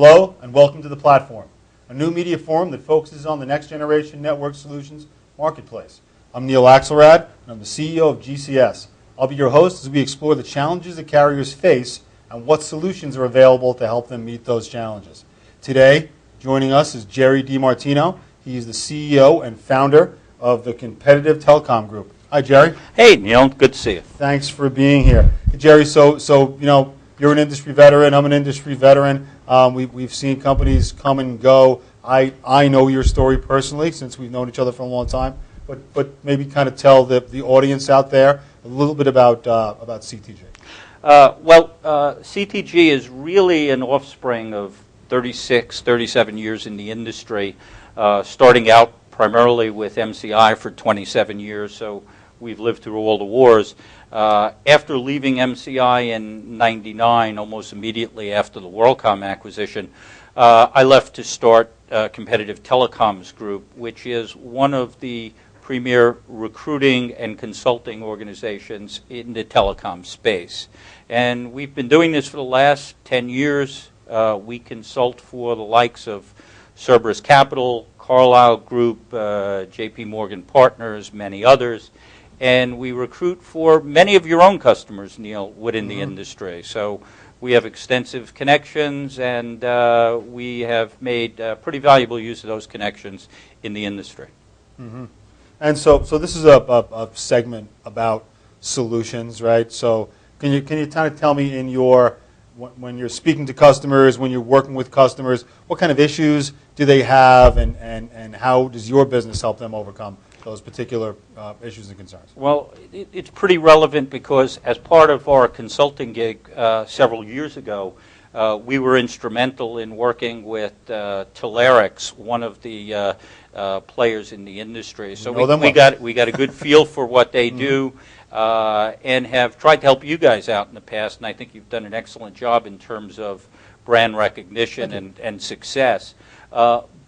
Hello and welcome to The Platform, a new media forum that focuses on the next generation network solutions marketplace. I'm Neal Axelrad, and I'm the CEO of GCS. I'll be your host as we explore the challenges that carriers face and what solutions are available to help them meet those challenges. Today, joining us is Jerry DiMartino. He is the CEO and founder of the Competitive Telecom Group. Hi, Jerry. Hey, Neal. Good to see you. Thanks for being here. Jerry, so you're an industry veteran. I'm an industry veteran. We've seen companies come and go. I know your story personally since we've known each other for a long time. But maybe kind of tell the audience out there a little bit about CTG. CTG is really an offspring of 36, 37 years in the industry, starting out primarily with MCI for 27 years, so we've lived through all the wars. After leaving MCI in '99, almost immediately after the WorldCom acquisition, I left to start Competitive Telecoms Group, which is one of the premier recruiting and consulting organizations in the telecom space. And we've been doing this for the last 10 years. We consult for the likes of Cerberus Capital, Carlyle Group, JP Morgan Partners, many others. And we recruit for many of your own customers, Neal, within the industry. So we have extensive connections, and we have made pretty valuable use of those connections in the industry. Mm-hmm. And so this is a segment about solutions, right? So can you kind of tell me when you're speaking to customers, when you're working with customers, what kind of issues do they have, and how does your business help them overcome those particular issues and concerns? Well, it's pretty relevant because as part of our consulting gig several years ago, we were instrumental in working with Tele, one of the players in the industry. So we got a good feel for what they do, and have tried to help you guys out in the past. And I think you've done an excellent job in terms of brand recognition and success.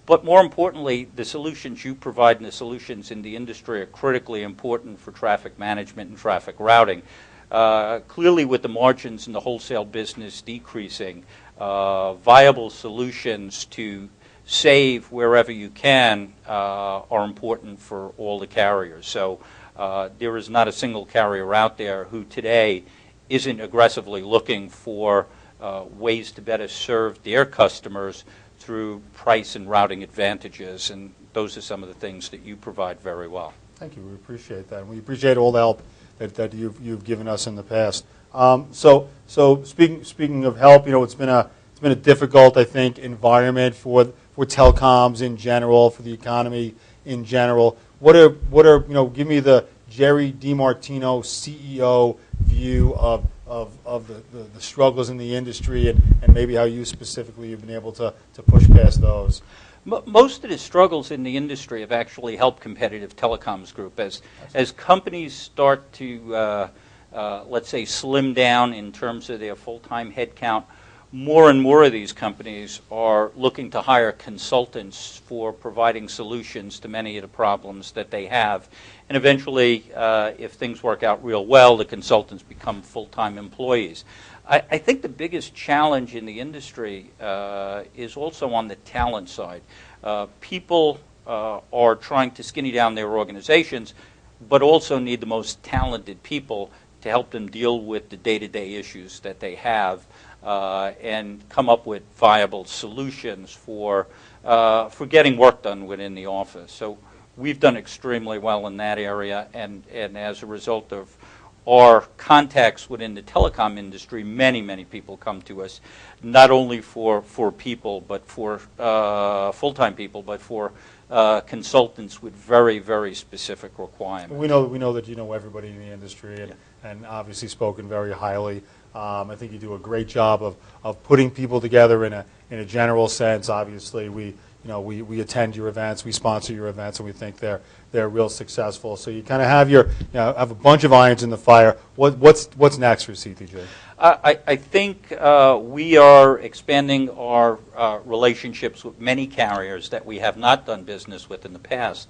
But more importantly, the solutions you provide and the solutions in the industry are critically important for traffic management and traffic routing. Clearly, with the margins in the wholesale business decreasing, viable solutions to save wherever you can are important for all the carriers. So there is not a single carrier out there who today isn't aggressively looking for ways to better serve their customers through price and routing advantages, and those are some of the things that you provide very well. Thank you. We appreciate that. We appreciate all the help that you've given us in the past. So speaking of help, it's been a difficult, I think, environment for telecoms in general, for the economy in general. What are give me the Jerry DiMartino CEO view of the struggles in the industry, and maybe how you specifically have been able to push past those. Most of the struggles in the industry have actually helped Competitive Telecoms Group as companies start to, let's say, slim down in terms of their full-time headcount. More and more of these companies are looking to hire consultants for providing solutions to many of the problems that they have. And eventually, if things work out real well, the consultants become full-time employees. I think the biggest challenge in the industry is also on the talent side. People are trying to skinny down their organizations, but also need the most talented people to help them deal with the day-to-day issues that they have, and come up with viable solutions for getting work done within the office. So we've done extremely well in that area, and as a result of our contacts within the telecom industry, many people come to us, not only for people, but for full-time people, but for consultants with very specific requirements. We know that you know everybody in the industry, and obviously spoken very highly. I think you do a great job of putting people together in a general sense. Obviously, we attend your events, we sponsor your events, and we think they're real successful. So you kind of have have a bunch of irons in the fire. What's next for CTG? I think we are expanding our relationships with many carriers that we have not done business with in the past.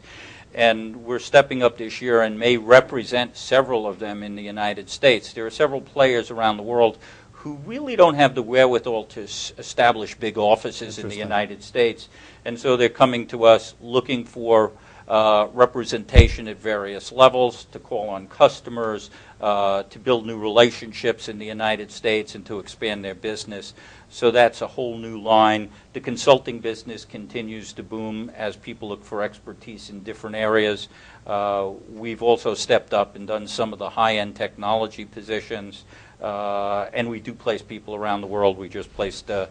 And we're stepping up this year and may represent several of them in the United States. There are several players around the world who who really don't have the wherewithal to establish big offices in the United States. And so they're coming to us looking for representation at various levels, to call on customers, to build new relationships in the United States, and to expand their business. So that's a whole new line. The consulting business continues to boom as people look for expertise in different areas. We've also stepped up and done some of the high-end technology positions, and we do place people around the world. We just placed a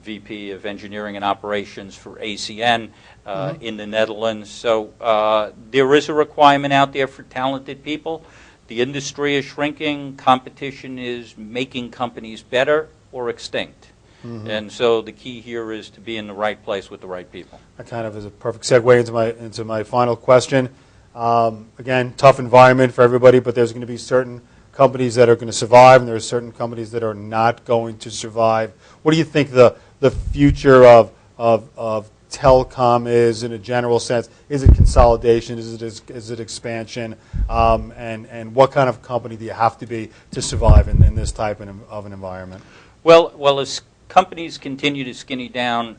VP of Engineering and Operations for ACN in the Netherlands. So there is a requirement out there for talented people. The industry is shrinking. Competition is making companies better or extinct. And so the key here is to be in the right place with the right people. That kind of is a perfect segue into my final question. Again, tough environment for everybody, but there's going to be certain companies that are going to survive, and there are certain companies that are not going to survive. What do you think the future of telecom is in a general sense? Is it consolidation? Is it expansion? And what kind of company do you have to be to survive in this type of an environment? Well, as companies continue to skinny down,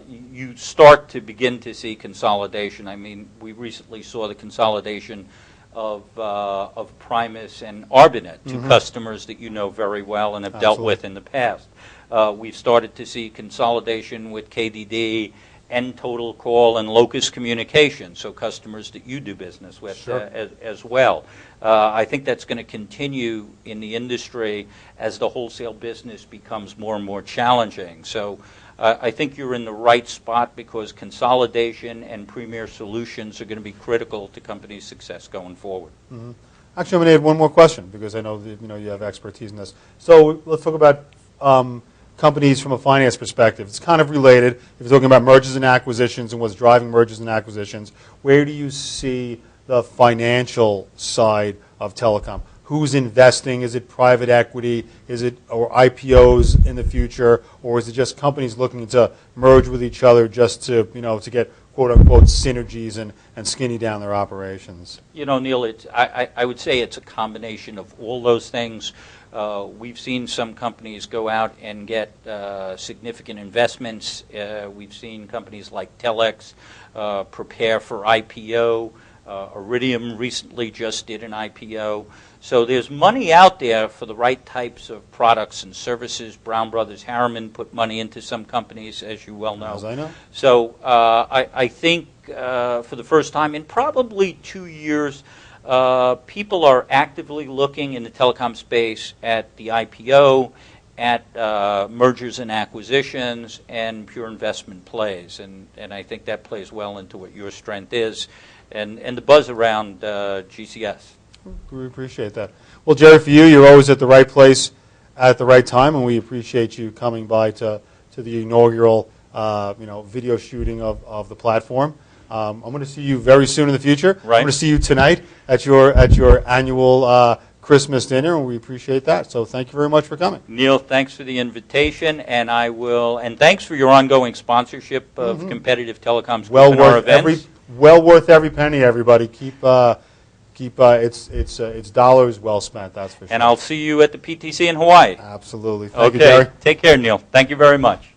you start to begin to see consolidation. I mean, we recently saw the consolidation of Primus and Arbanet, two customers that you know very well and have dealt with in the past. We've started to see consolidation with KDD and Total Call and Locus Communications, so customers that you do business with as well. I think that's going to continue in the industry as the wholesale business becomes more and more challenging. So I think you're in the right spot, because consolidation and premier solutions are going to be critical to companies' success going forward. Actually, I'm going to add one more question, because I know that you have expertise in this. So let's talk about companies from a finance perspective. It's kind of related. If you're talking about mergers and acquisitions and what's driving mergers and acquisitions, where do you see the financial side of telecom? Who's investing? Is it private equity? Is it or IPOs in the future, or is it just companies looking to merge with each other just to to get quote unquote synergies and skinny down their operations? Neal, I would say it's a combination of all those things. We've seen some companies go out and get significant investments. We've seen companies like Telex prepare for IPO. Iridium recently just did an IPO. So there's money out there for the right types of products and services. Brown Brothers Harriman put money into some companies, as you well know. As I know. So I think for the first time in probably 2 years, people are actively looking in the telecom space at the IPO, at mergers and acquisitions, and pure investment plays. And I think that plays well into what your strength is, and the buzz around GCS. We appreciate that. Well, Jerry, for you, you're always at the right place at the right time, and we appreciate you coming by to the inaugural video shooting of the platform. I'm going to see you very soon in the future. Right. I'm going to see you tonight at your annual Christmas dinner, and we appreciate that. So thank you very much for coming. Neal, thanks for the invitation, and thanks for your ongoing sponsorship of Competitive Telecoms Group and our events. Well worth every penny, everybody. Keep it's dollars well spent, that's for sure. And I'll see you at the PTC in Hawaii. Absolutely. Thank you, Jerry. Take care, Neal. Thank you very much.